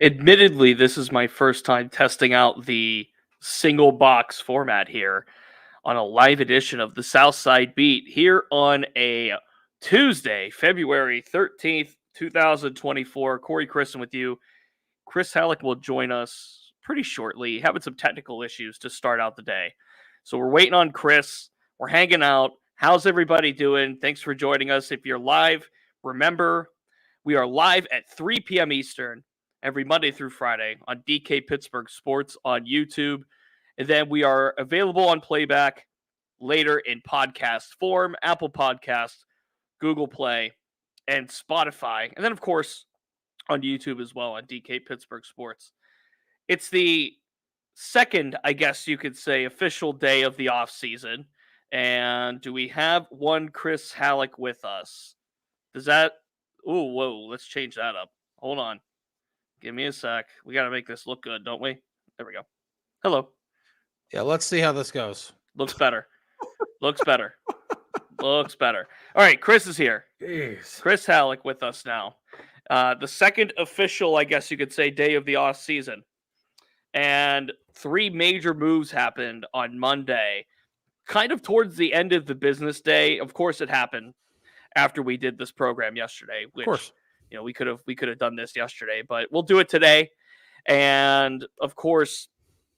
Admittedly, this is my first time testing out the single box format here on a live edition of the Southside Beat here on a Tuesday, February 13th, 2024. Corey Crisan with you. Chris Halicke will join us pretty shortly, having some technical issues to start out the day. So we're waiting on Chris. We're hanging out. How's everybody doing? Thanks for joining us. If you're live, remember, we are live at 3 p.m. Eastern every Monday through Friday on DK Pittsburgh Sports on YouTube. And then we are available on playback later in podcast form, Apple Podcasts, Google Play, and Spotify. And then, of course, on YouTube as well on DK Pittsburgh Sports. It's the second, I guess you could say, official day of the offseason. And do we have one Chris Halicke with us? Does that... Ooh, whoa, let's change that up. Hold on. Give me a sec. We got to make this look good, don't we? There we go. Hello. Yeah, let's see how this goes. Looks better. Looks better. Looks better. All right, Chris is here. Jeez. Chris Halicke with us now. The second official, I guess you could say, day of the off season. And 3 major moves happened on Monday, kind of towards the end of the business day. Of course, it happened after we did this program yesterday, which, Of course. you know, we could have done this yesterday, but we'll do it today. And of course,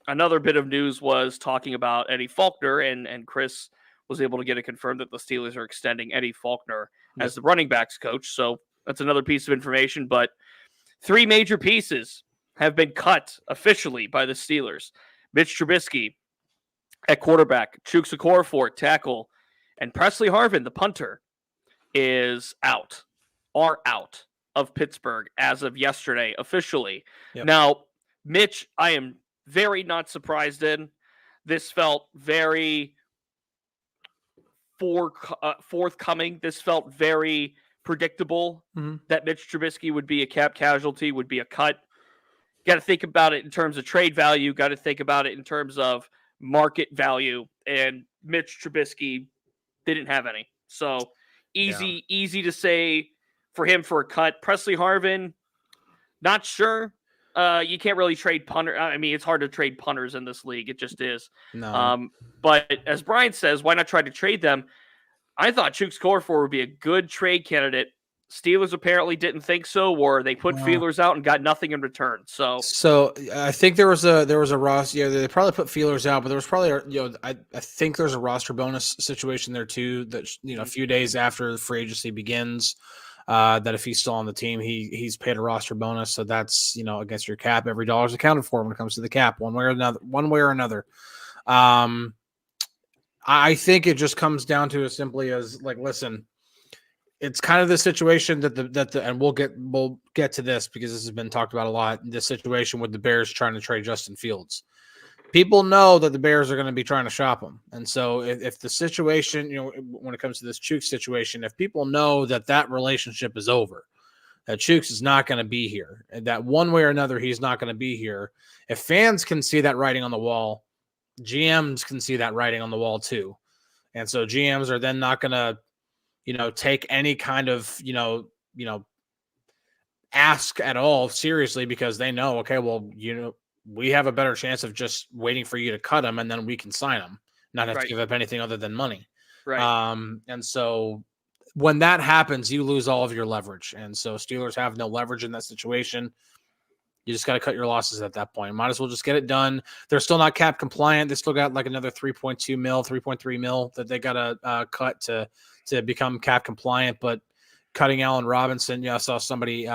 another bit of news was talking about Eddie Faulkner, and Chris was able to get it confirmed that the Steelers are extending Eddie Faulkner as the running backs coach. So that's another piece of information. But 3 major pieces have been cut officially by the Steelers. Mitch Trubisky at quarterback, Okorafor tackle, and Pressley Harvin, the punter, are out of Pittsburgh as of yesterday officially. Yep. Now, Mitch, I am very not surprised in. This felt very forthcoming. This felt very predictable that Mitch Trubisky would be a cap casualty, would be a cut. Got to think about it in terms of trade value. Got to think about it in terms of market value. And Mitch Trubisky didn't have any. So easy to say for him for a cut. Pressley Harvin, not sure. You can't really trade punter. I mean, it's hard to trade punters in this league. It just is. No. But as Brian says, why not try to trade them? I thought Okorafor would be a good trade candidate. Steelers apparently didn't think so, or they put feelers out and got nothing in return. So I think there was a roster. Yeah, they probably put feelers out, but there was probably I think there's a roster bonus situation there too. That a few days after the free agency begins, that if he's still on the team, he's paid a roster bonus. So that's against your cap. Every dollar is accounted for when it comes to the cap, one way or another. I think it just comes down to as simply as listen. It's kind of the situation and we'll get to this because this has been talked about a lot. This situation with the Bears trying to trade Justin Fields, people know that the Bears are going to be trying to shop him, and so if the situation, when it comes to this Chooks situation, if people know that relationship is over, that Chooks is not going to be here, and that one way or another he's not going to be here, if fans can see that writing on the wall, GMs can see that writing on the wall too, and so GMs are then not going to take any kind of, ask at all seriously because they know, okay, well, we have a better chance of just waiting for you to cut him and then we can sign him, not have to give up anything other than money. Right. And so when that happens, you lose all of your leverage. And so Steelers have no leverage in that situation. You just got to cut your losses at that point. Might as well just get it done. They're still not cap compliant. They still got another 3.2 mil, 3.3 mil that they got to cut to become cap compliant. But cutting Allen Robinson, I saw somebody,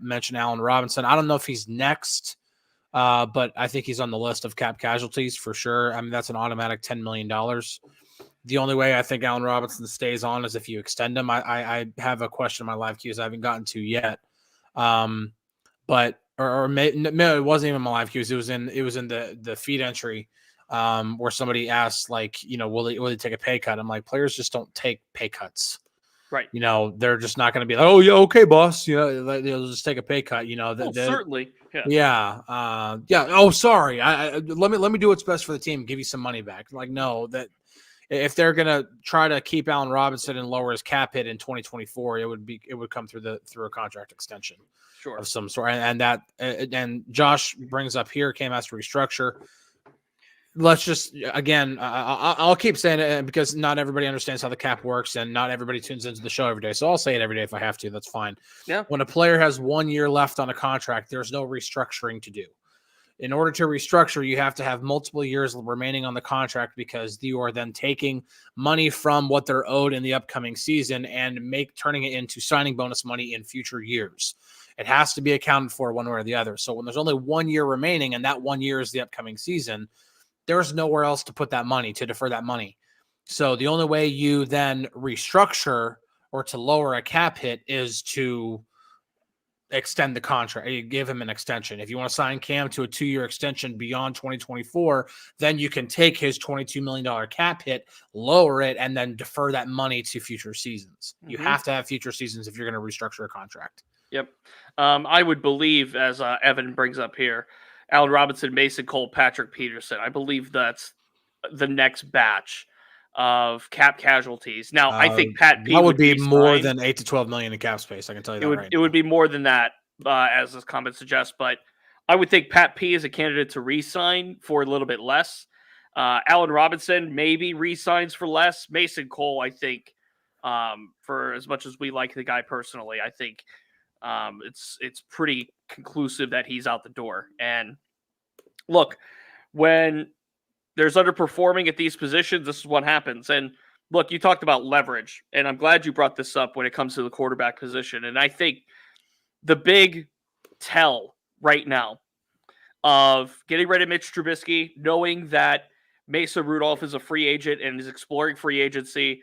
mention Allen Robinson. I don't know if he's next, but I think he's on the list of cap casualties for sure. I mean, that's an automatic $10 million. The only way I think Allen Robinson stays on is if you extend him. I have a question in my live queues I haven't gotten to yet. But it wasn't even my live queues. It was in the feed entry where somebody asked, will he take a pay cut? I'm like, players just don't take pay cuts. Right. They're just not going to be like, oh yeah, okay, boss. They'll just take a pay cut. Certainly. Yeah. Oh, sorry. Let me do what's best for the team. Give you some money back. No, that if they're going to try to keep Allen Robinson and lower his cap hit in 2024, it would come through a contract extension of some sort. And Josh brings up here, Cam has to restructure. Let's just, again, I'll keep saying it because not everybody understands how the cap works and not everybody tunes into the show every day. So I'll say it every day if I have to. That's fine. Yeah. When a player has 1 year left on a contract, there's no restructuring to do. In order to restructure, you have to have multiple years remaining on the contract because you are then taking money from what they're owed in the upcoming season and turning it into signing bonus money in future years. It has to be accounted for one way or the other. So when there's only 1 year remaining and that 1 year is the upcoming season, there's nowhere else to put that money, to defer that money. So the only way you then restructure or to lower a cap hit is to extend the contract. You give him an extension. If you want to sign Cam to a 2-year extension beyond 2024, then you can take his $22 million cap hit, lower it, and then defer that money to future seasons. You have to have future seasons if you're going to restructure a contract. Yep. I would believe, as Evan brings up here, Allen Robinson, Mason Cole, Patrick Peterson. I believe that's the next batch of cap casualties. Now, I think Pat P that would be more than 8 to 12 million in cap space. I can tell you that it would be more than that, as this comment suggests. But I would think Pat P is a candidate to re-sign for a little bit less. Allen Robinson maybe re-signs for less. Mason Cole, I think, for as much as we like the guy personally, I think it's pretty conclusive that he's out the door. And look, when there's underperforming at these positions, this is what happens. And look, you talked about leverage, and I'm glad you brought this up when it comes to the quarterback position. And I think the big tell right now of getting rid of Mitch Trubisky, knowing that Mason Rudolph is a free agent and is exploring free agency,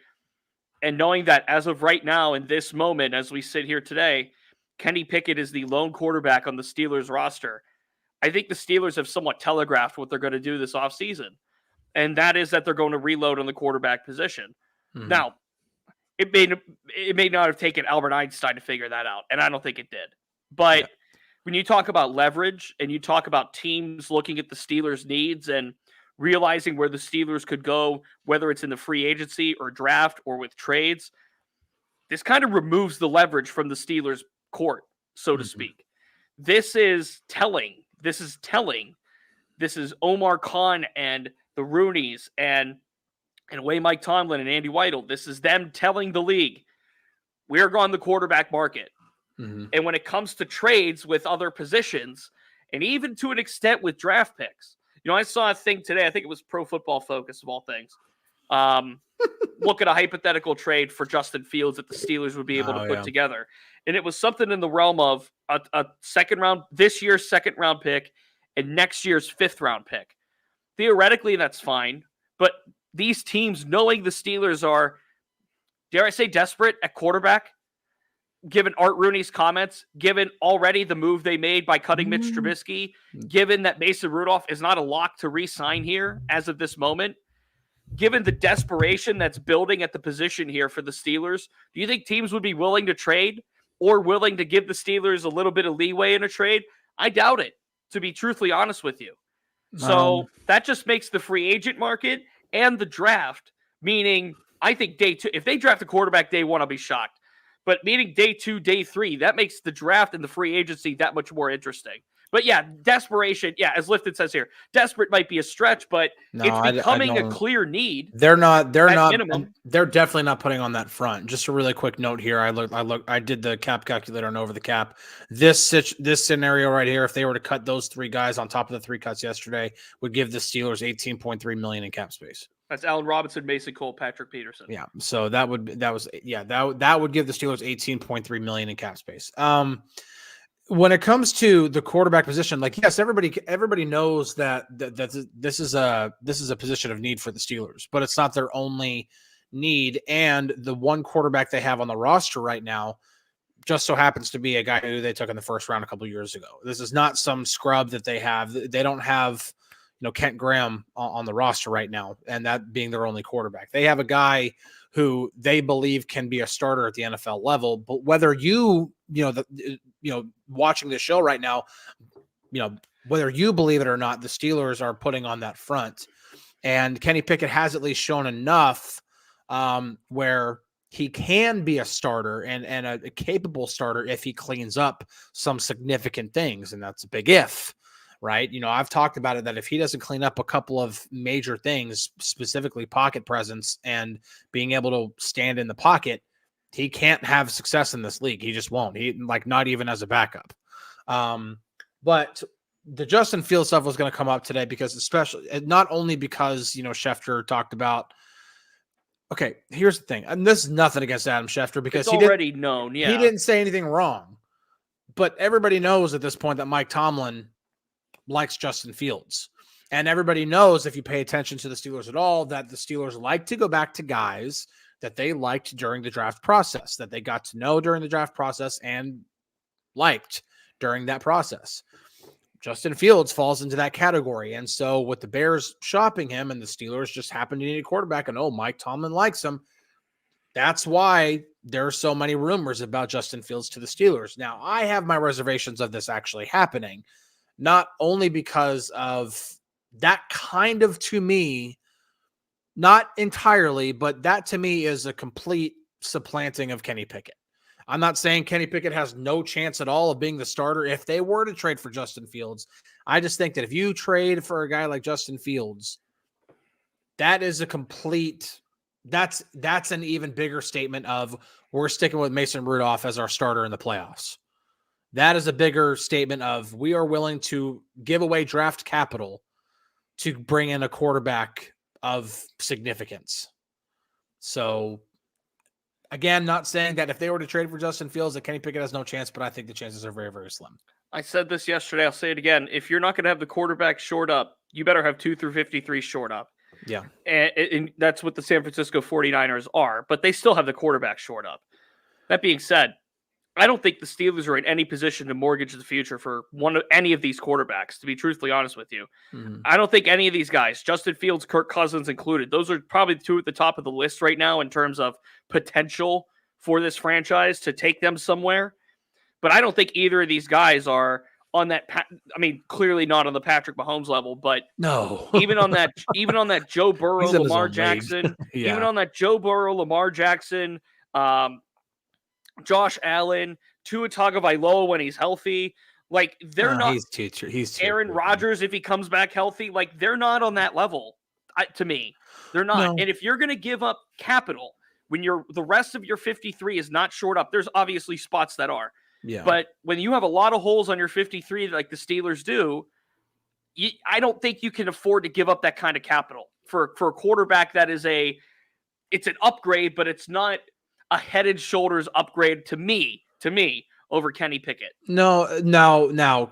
and knowing that as of right now, in this moment, as we sit here today, Kenny Pickett is the lone quarterback on the Steelers roster. I think the Steelers have somewhat telegraphed what they're going to do this offseason, and that is that they're going to reload on the quarterback position. Mm-hmm. Now, it may not have taken Albert Einstein to figure that out, and I don't think it did. But when you talk about leverage and you talk about teams looking at the Steelers' needs and realizing where the Steelers could go, whether it's in the free agency or draft or with trades, this kind of removes the leverage from the Steelers' court, so to speak. This is telling. This is Omar Khan and the Rooneys and in a way Mike Tomlin and Andy Weidel. This is them telling the league, we're going the quarterback market. Mm-hmm. And when it comes to trades with other positions, and even to an extent with draft picks, I saw a thing today, I think it was Pro Football Focus of all things. Look at a hypothetical trade for Justin Fields that the Steelers would be able to put together. And it was something in the realm of a this year's second round pick and next year's 5th round pick. Theoretically, that's fine. But these teams, knowing the Steelers are, dare I say, desperate at quarterback, given Art Rooney's comments, given already the move they made by cutting Mitch Trubisky, given that Mason Rudolph is not a lock to re-sign here as of this moment, given the desperation that's building at the position here for the Steelers, do you think teams would be willing to trade or willing to give the Steelers a little bit of leeway in a trade? I doubt it, to be truthfully honest with you. So that just makes the free agent market and the draft, meaning I think day 2, if they draft a quarterback day 1, I'll be shocked. But meaning day 2, day 3, that makes the draft and the free agency that much more interesting. But yeah, desperation. Yeah, as Lifton says here, desperate might be a stretch, but it's becoming a clear need. They're not. Minimum. They're definitely not putting on that front. Just a really quick note here. I did the cap calculator and over the cap. This scenario right here, if they were to cut those 3 guys on top of the 3 cuts yesterday, would give the Steelers $18.3 million in cap space. That's Allen Robinson, Mason Cole, Patrick Peterson. Yeah, so that would give the Steelers $18.3 million in cap space. When it comes to the quarterback position, like, yes, everybody knows that this is a position of need for the Steelers, but it's not their only need. And the one quarterback they have on the roster right now just so happens to be a guy who they took in the first round a couple of years ago. This is not some scrub that they have. They don't have, Kent Graham on the roster right now, and that being their only quarterback. They have a guy who they believe can be a starter at the NFL level. But whether watching this show right now, whether you believe it or not, the Steelers are putting on that front. And Kenny Pickett has at least shown enough where he can be a starter and a capable starter if he cleans up some significant things. And that's a big if, right? I've talked about it that if he doesn't clean up a couple of major things, specifically pocket presence and being able to stand in the pocket, he can't have success in this league. He just won't. Not even as a backup. But the Justin Fields stuff was going to come up today because especially not only because, Schefter talked about, okay, here's the thing. And this is nothing against Adam Schefter because it's already known. Yeah. He didn't say anything wrong, but everybody knows at this point that Mike Tomlin likes Justin Fields. And everybody knows, if you pay attention to the Steelers at all, that the Steelers like to go back to guys that they liked during the draft process, that they got to know during the draft process and liked during that process. Justin Fields falls into that category. And so with the Bears shopping him and the Steelers just happen to need a quarterback and, Mike Tomlin likes him, that's why there are so many rumors about Justin Fields to the Steelers. Now, I have my reservations of this actually happening, not only because of that kind of, to me, not entirely, but that to me is a complete supplanting of Kenny Pickett. I'm not saying Kenny Pickett has no chance at all of being the starter if they were to trade for Justin Fields. I just think that if you trade for a guy like Justin Fields, that is a complete that's an even bigger statement of we're sticking with Mason Rudolph as our starter in the playoffs. That is a bigger statement of we are willing to give away draft capital to bring in a quarterback of significance. So again, not saying that if they were to trade for Justin Fields that Kenny Pickett has no chance, but I think the chances are very, very slim. I said this yesterday. I'll say it again. If you're not going to have the quarterback short up, you better have 2 through 53 short up. Yeah. And that's what the San Francisco 49ers are, but they still have the quarterback short up. That being said, I don't think the Steelers are in any position to mortgage the future for any of these quarterbacks, to be truthfully honest with you. Mm-hmm. I don't think any of these guys, Justin Fields, Kirk Cousins included, those are probably the two at the top of the list right now in terms of potential for this franchise to take them somewhere. But I don't think either of these guys are on that. Clearly not on the Patrick Mahomes level, but no, even on that Joe Burrow, Lamar Jackson, yeah. Even on that Joe Burrow, Lamar Jackson, Josh Allen, Tua Tagovailoa when he's healthy. Like, they're not. He's Aaron Rodgers if he comes back healthy. Like, they're not on that level. To me, they're not. No. And if you're going to give up capital when the rest of your 53 is not short up, there's obviously spots that are. Yeah. But when you have a lot of holes on your 53, like the Steelers do, I don't think you can afford to give up that kind of capital for a quarterback that is it's an upgrade, but it's not a head and shoulders upgrade to me over Kenny Pickett. No, now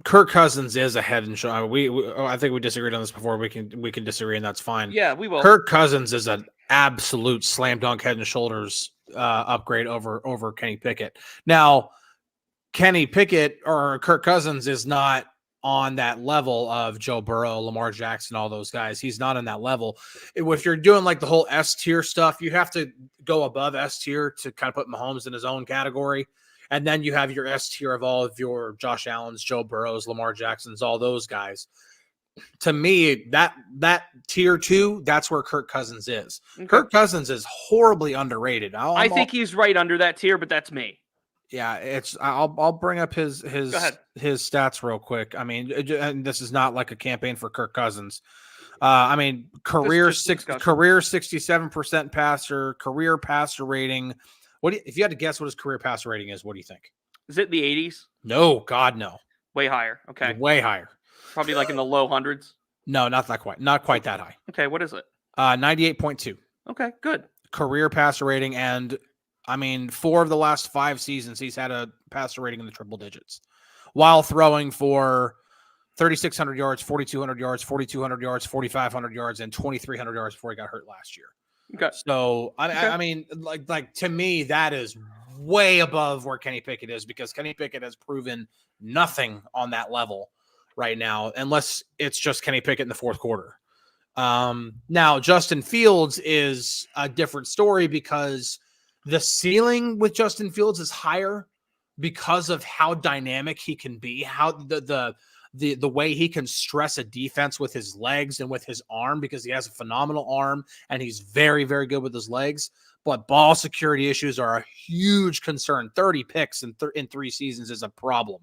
Kirk Cousins is a head and shoulder. I think we disagreed on this before. We can disagree, and that's fine. Yeah, we will. Kirk Cousins is an absolute slam dunk head and shoulders upgrade over Kenny Pickett. Now, Kenny Pickett or Kirk Cousins is not on that level of Joe Burrow, Lamar Jackson, all those guys. He's not on that level. If you're doing like the whole S tier stuff, you have to go above S tier to kind of put Mahomes in his own category. And then you have your S tier of all of your Josh Allens, Joe Burrows, Lamar Jacksons, all those guys. To me, that tier 2, that's where Kirk Cousins is. Okay. Kirk Cousins is horribly underrated. I think he's right under that tier, but that's me. Yeah, I'll bring up his stats real quick. I mean, and this is not like a campaign for Kirk Cousins. Career 67% passer, career passer rating. If you had to guess what his career passer rating is, what do you think? Is it the 80s? No, God, no. Way higher. Okay. Way higher. Probably like in the low hundreds. No, not quite that high. Okay, what is it? 98.2. Okay, good. Career passer rating, and 4 of the last 5 seasons he's had a passer rating in the triple digits, while throwing for 3,600 yards, 4,200 yards, 4,200 yards, 4,500 yards, and 2,300 yards before he got hurt last year. Okay. So to me, that is way above where Kenny Pickett is, because Kenny Pickett has proven nothing on that level right now, unless it's just Kenny Pickett in the fourth quarter. Now Justin Fields is a different story because the ceiling with Justin Fields is higher because of how dynamic he can be, how the the way he can stress a defense with his legs and with his arm, because he has a phenomenal arm and he's very, very good with his legs. But ball security issues are a huge concern. 30 picks in 3 seasons is a problem.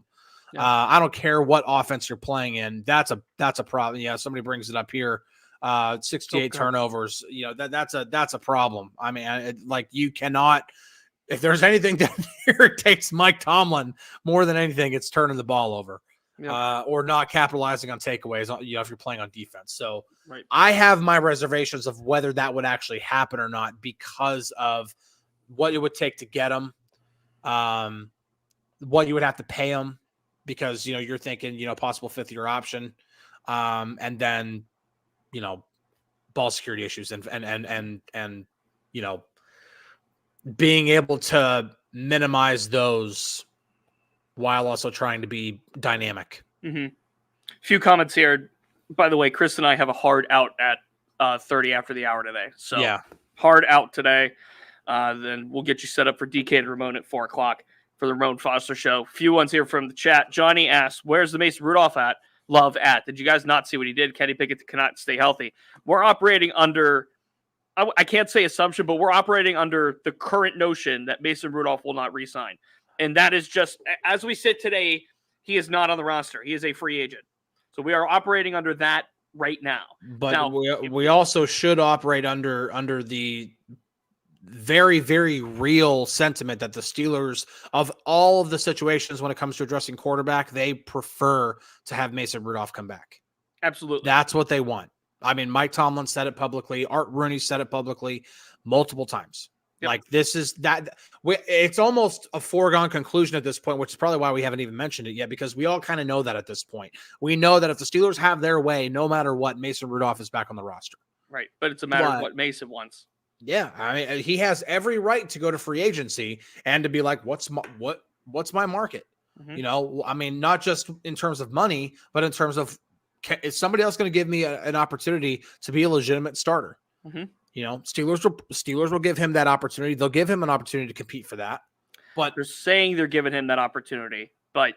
Yeah. I don't care what offense you're playing in. That's a problem. Yeah, somebody brings it up here. 68 turnovers. That's a problem. I mean, you cannot. If there's anything that irritates Mike Tomlin more than anything, it's turning the ball over, or not capitalizing on takeaways. If you're playing on defense. So right. I have my reservations of whether that would actually happen or not because of what it would take to get him, what you would have to pay him, because you're thinking possible 5th-year option, and then ball security issues and being able to minimize those while also trying to be dynamic. Mm-hmm. Few comments here. By the way, Chris and I have a hard out at 30 after the hour today. So yeah, hard out today. Then we'll get you set up for DK and Ramon at 4 o'clock for the Ramon Foster show. Few ones here from the chat. Johnny asks, where's the Mason Rudolph love at? Did you guys not see what he did? Kenny Pickett cannot stay healthy. We're operating under, I can't say assumption, but we're operating under the current notion that Mason Rudolph will not re-sign. And that is just, as we sit today, he is not on the roster. He is a free agent. So we are operating under that right now. But now, we also should operate under the very, very real sentiment that the Steelers, of all of the situations when it comes to addressing quarterback, they prefer to have Mason Rudolph come back. Absolutely. That's what they want. I mean, Mike Tomlin said it publicly. Art Rooney said it publicly multiple times. Yep. This is that. It's almost a foregone conclusion at this point, which is probably why we haven't even mentioned it yet, because we all kind of know that at this point. We know that if the Steelers have their way, no matter what, Mason Rudolph is back on the roster. Right, but it's a matter of what Mason wants. Yeah, I mean, he has every right to go to free agency and to be like, what's my market? Mm-hmm. I mean, not just in terms of money, but in terms of, is somebody else going to give me an opportunity to be a legitimate starter? Mm-hmm. Steelers will give him that opportunity. They'll give him an opportunity to compete for that. But they're saying they're giving him that opportunity, but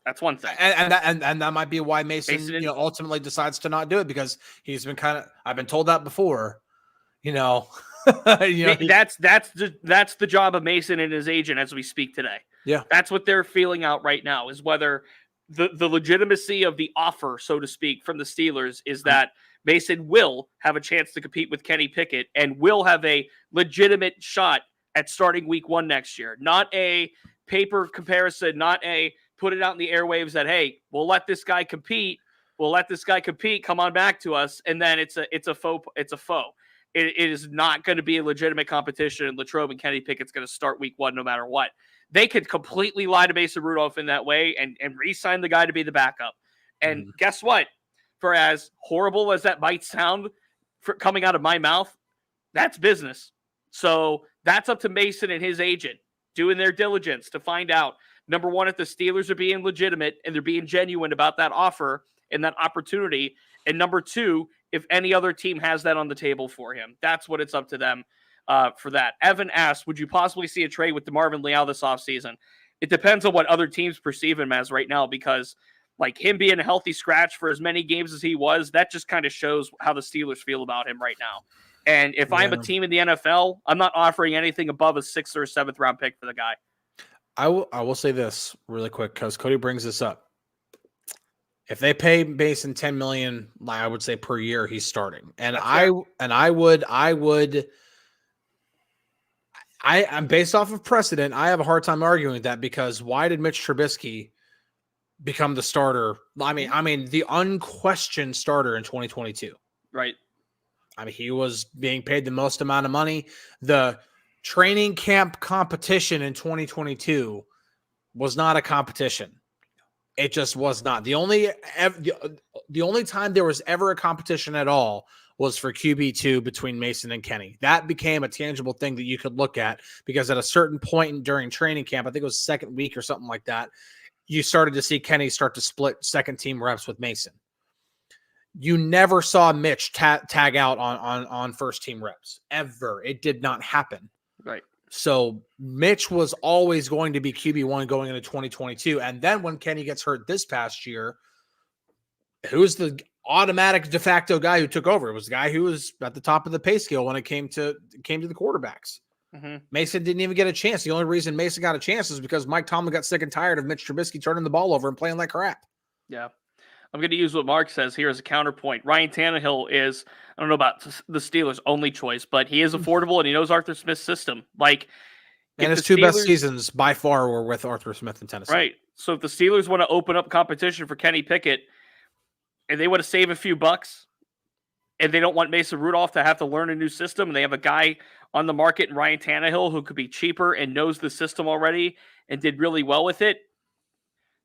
that's one thing. And that might be why Mason ultimately decides to not do it, because he's been I've been told that before. That's the job of Mason and his agent as we speak today. Yeah, that's what they're feeling out right now, is whether the legitimacy of the offer, so to speak, from the Steelers is that Mason will have a chance to compete with Kenny Pickett and will have a legitimate shot at starting week 1 next year. Not a paper comparison, not a put it out in the airwaves that, hey, we'll let this guy compete. Come on back to us. And then it's a faux. It is not going to be a legitimate competition, and Latrobe and Kenny Pickett's going to start week 1 no matter what. They could completely lie to Mason Rudolph in that way and re-sign the guy to be the backup. And guess what? For as horrible as that might sound coming out of my mouth, that's business. So that's up to Mason and his agent doing their diligence to find out, number one, if the Steelers are being legitimate and they're being genuine about that offer and that opportunity. And number 2, if any other team has that on the table for him. That's what it's up to them for that. Evan asked, would you possibly see a trade with DeMarvin Leal this offseason? It depends on what other teams perceive him as right now, because him being a healthy scratch for as many games as he was, that just kind of shows how the Steelers feel about him right now. And if I'm a team in the NFL, I'm not offering anything above a 6th or 7th round pick for the guy. I will say this really quick, because Cody brings this up. If they pay Mason $10 million, I would say per year, he's starting. And I'm based off of precedent. I have a hard time arguing with that, because why did Mitch Trubisky become the starter? I mean, the unquestioned starter in 2022. Right. I mean, he was being paid the most amount of money. The training camp competition in 2022 was not a competition. It just was not. The only time there was ever a competition at all was for QB2 between Mason and Kenny. That became a tangible thing that you could look at, because at a certain point during training camp, I think it was 2nd week or something like that, you started to see Kenny start to split 2nd team reps with Mason. You never saw Mitch tag out on 1st team reps ever. It did not happen. Right. So Mitch was always going to be QB1 going into 2022. And then when Kenny gets hurt this past year, who's the automatic de facto guy who took over? It was the guy who was at the top of the pay scale when it came to the quarterbacks. Mm-hmm. Mason didn't even get a chance. The only reason Mason got a chance is because Mike Tomlin got sick and tired of Mitch Trubisky turning the ball over and playing like crap. Yeah. I'm going to use what Mark says here as a counterpoint. Ryan Tannehill is, I don't know about the Steelers' only choice, but he is affordable and he knows Arthur Smith's system. Like, and his two best seasons by far were with Arthur Smith in Tennessee. Right. So if the Steelers want to open up competition for Kenny Pickett and they want to save a few bucks and they don't want Mason Rudolph to have to learn a new system and they have a guy on the market in Ryan Tannehill who could be cheaper and knows the system already and did really well with it,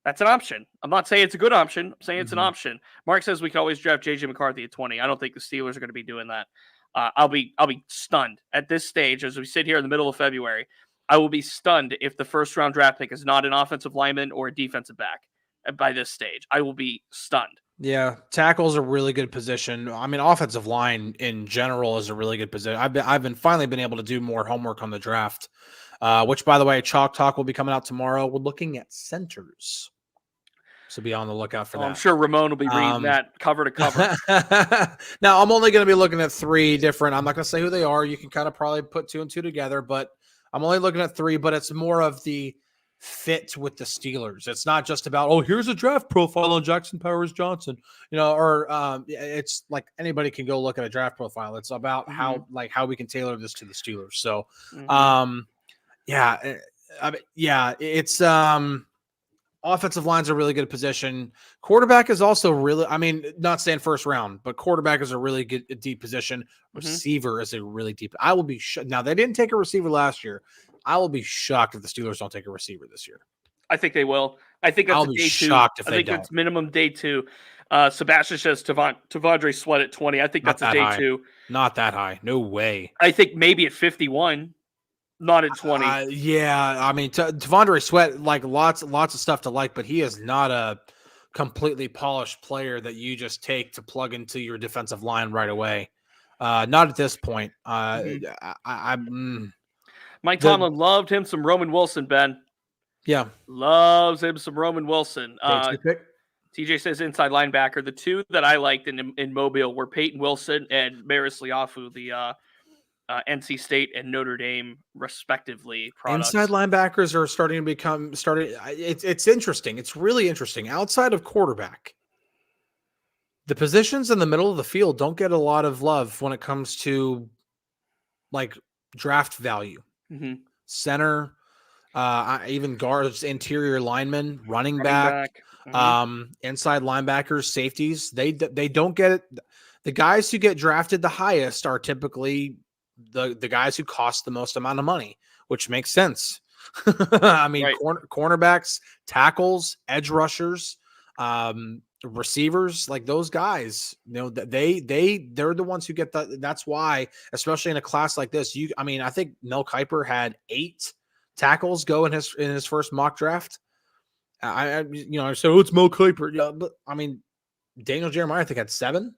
that's an option. I'm not saying it's a good option. I'm saying it's an option. Mark says we can always draft J.J. McCarthy at 20. I don't think the Steelers are going to be doing that. I'll be stunned at this stage as we sit here in the middle of February. I will be stunned if the first-round draft pick is not an offensive lineman or a defensive back by this stage. I will be stunned. Yeah, tackle's a really good position. I mean, offensive line in general is a really good position. I've been finally been able to do more homework on the draft, which, by the way, Chalk Talk will be coming out tomorrow. We're looking at centers, so be on the lookout for that. I'm sure Ramon will be reading that cover to cover. Now, I'm only going to be looking at 3 different. I'm not going to say who they are. You can kind of probably put 2 and 2 together, but I'm only looking at 3. But it's more of the fit with the Steelers. It's not just about, oh, here's a draft profile on Jackson Powers Johnson, or it's like anybody can go look at a draft profile. It's about how we can tailor this to the Steelers. So, it's offensive line's a really good position. Quarterback is also really, I mean, not saying first round, but quarterback is a really good deep position. Receiver is a really deep. I will be now they didn't take a receiver last year. I will be shocked if the Steelers don't take a receiver this year. I think they will. I think that's I'll be day 2. shocked if I they think don't. it's minimum day 2. Sebastian says T'Vondre Sweat at 20. I think that's a day 2. Not that high. No way. I think maybe at 51, not at 20. I mean, T'Vondre Sweat, like lots of stuff to like, but he is not a completely polished player that you just take to plug into your defensive line right away. Not at this point. Mike Tomlin loved him some Roman Wilson, Ben. Yeah. Loves him some Roman Wilson. TJ says inside linebacker. The 2 that I liked in Mobile were Peyton Wilson and Maris Liafu, the NC State and Notre Dame, respectively. Products. Inside linebackers are starting to become It's interesting. It's really interesting. Outside of quarterback, the positions in the middle of the field don't get a lot of love when it comes to like draft value. Center, even guards, interior linemen, running back. Inside linebackers, safeties. They don't get it. The guys who get drafted the highest are typically the guys who cost the most amount of money, which makes sense. I mean, cornerbacks, tackles, edge rushers, receivers, like those guys, they're the ones who get that. That's why, especially in a class like this, I think Mel Kiper had 8 tackles go in his first mock draft. I said, it's Mel Kiper. Yeah, but I mean, Daniel Jeremiah, I think, had 7.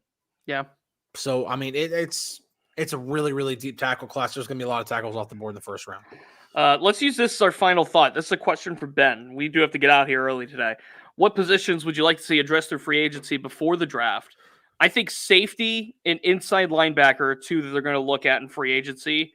Yeah. So, I mean, it's a really, really deep tackle class. There's going to be a lot of tackles off the board in the first round. Let's use this as our final thought. This is a question for Ben. We do have to get out here early today. What positions would you like to see addressed through free agency before the draft? I think safety and inside linebacker are 2 that they're going to look at in free agency,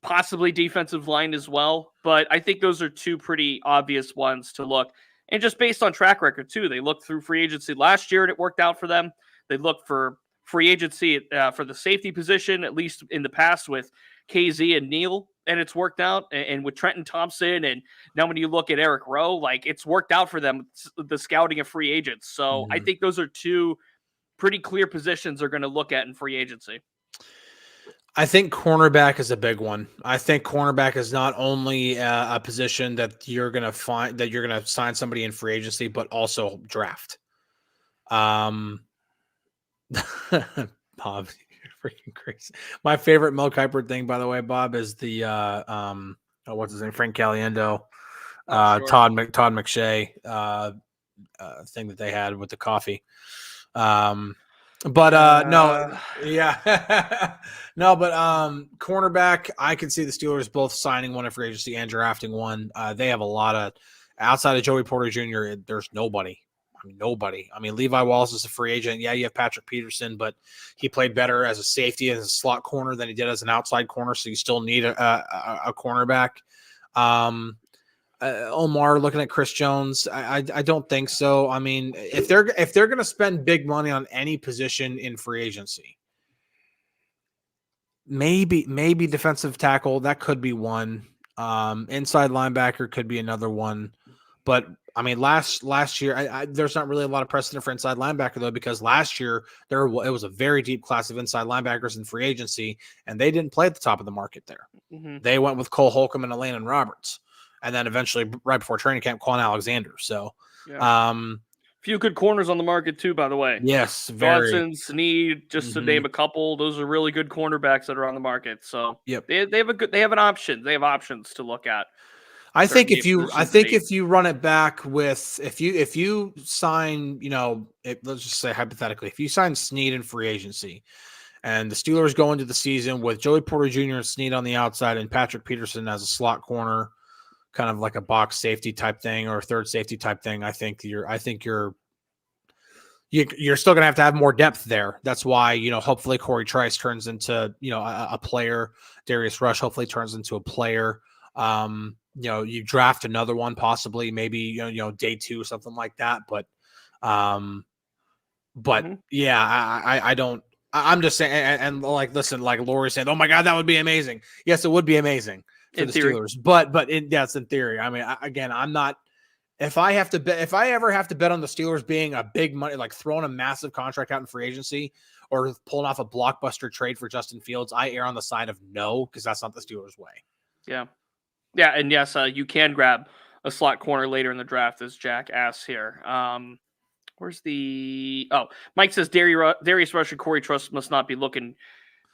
possibly defensive line as well. But I think those are 2 pretty obvious ones to look. And just based on track record, too, they looked through free agency last year and it worked out for them. They looked for free agency for the safety position, at least in the past with KZ and Neal, and it's worked out. And with Trenton Thompson, and now when you look at Eric Rowe, like it's worked out for them, the scouting of free agents. So I think those are 2 pretty clear positions they're going to look at in free agency. I think cornerback is a big one. I think cornerback is not only a position that you're going to sign somebody in free agency, but also draft. Bob, you're freaking crazy. My favorite Mel Kiper thing, by the way, Bob, is the what's his name, Frank Caliendo, Todd McShay thing that they had with the coffee. But no, yeah. No, but cornerback, I could see the Steelers both signing one in free agency and drafting one. They have a lot of outside of Joey Porter Jr., there's nobody. Nobody. I mean, Levi Wallace is a free agent. Yeah, you have Patrick Peterson, but he played better as a safety and as a slot corner than he did as an outside corner, so you still need a cornerback. Omar, looking at Chris Jones, I don't think so. I mean, if they're going to spend big money on any position in free agency, maybe defensive tackle, that could be one. Inside linebacker could be another one. But I mean, last year, there's not really a lot of precedent for inside linebacker though, because last year it was a very deep class of inside linebackers in free agency, and they didn't play at the top of the market there. Mm-hmm. They went with Cole Holcomb and Elaine Roberts, and then eventually, right before training camp, Quan Alexander. So, few good corners on the market too, by the way. Yes, very. Johnson, Snead, just to name a couple. Those are really good cornerbacks that are on the market. So, yep, they have an option. They have options to look at. I think if you run it back with if you sign, let's just say hypothetically, if you sign Snead in free agency, and the Steelers go into the season with Joey Porter Jr. and Snead on the outside and Patrick Peterson as a slot corner, kind of like a box safety type thing or a third safety type thing, I think you're still going to have more depth there. That's why, hopefully Corey Trice turns into, a player. Darius Rush hopefully turns into a player. You draft another one, possibly, maybe, day 2, something like that. But yeah, I don't, I'm just saying, and like, listen, like Lori said, oh my God, that would be amazing. Yes, it would be amazing for the Steelers, but that's in theory. I mean, I'm not, if I ever have to bet on the Steelers being a big money, like throwing a massive contract out in free agency or pulling off a blockbuster trade for Justin Fields, I err on the side of no, because that's not the Steelers' way. Yeah. Yeah, and yes, you can grab a slot corner later in the draft, as Jack asks here. Where's the... Oh, Mike says Darius Rush and Corey Trice must not be looking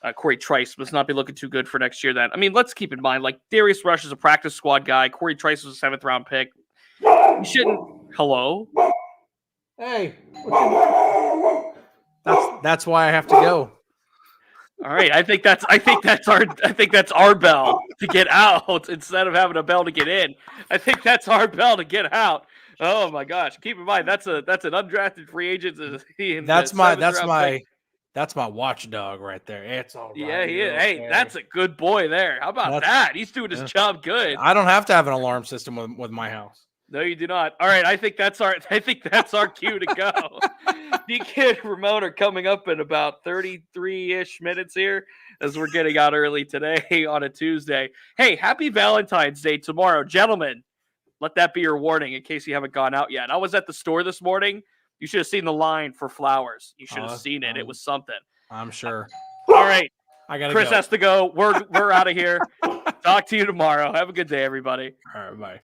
too good for next year then. I mean, let's keep in mind, like, Darius Rush is a practice squad guy. Corey Trice was a 7th-round pick. You shouldn't... Hello? Hey. That's why I have to go. All right, I think that's our bell to get out instead of having a bell to get in. I think that's our bell to get out. Oh my gosh! Keep in mind that's an undrafted free agent. That's my watchdog right there. It's all right. Yeah, he is. Hey, that's a good boy there. How about that? He's doing his job good. I don't have to have an alarm system with my house. No, you do not. All right, I think that's our cue to go. DK and Ramon are coming up in about 33-ish minutes here as we're getting out early today on a Tuesday. Hey, happy Valentine's Day tomorrow. Gentlemen, let that be your warning in case you haven't gone out yet. I was at the store this morning. You should have seen the line for flowers. You should have seen it. It was something. I'm sure. All right. Chris has to go. We're out of here. Talk to you tomorrow. Have a good day, everybody. All right, bye.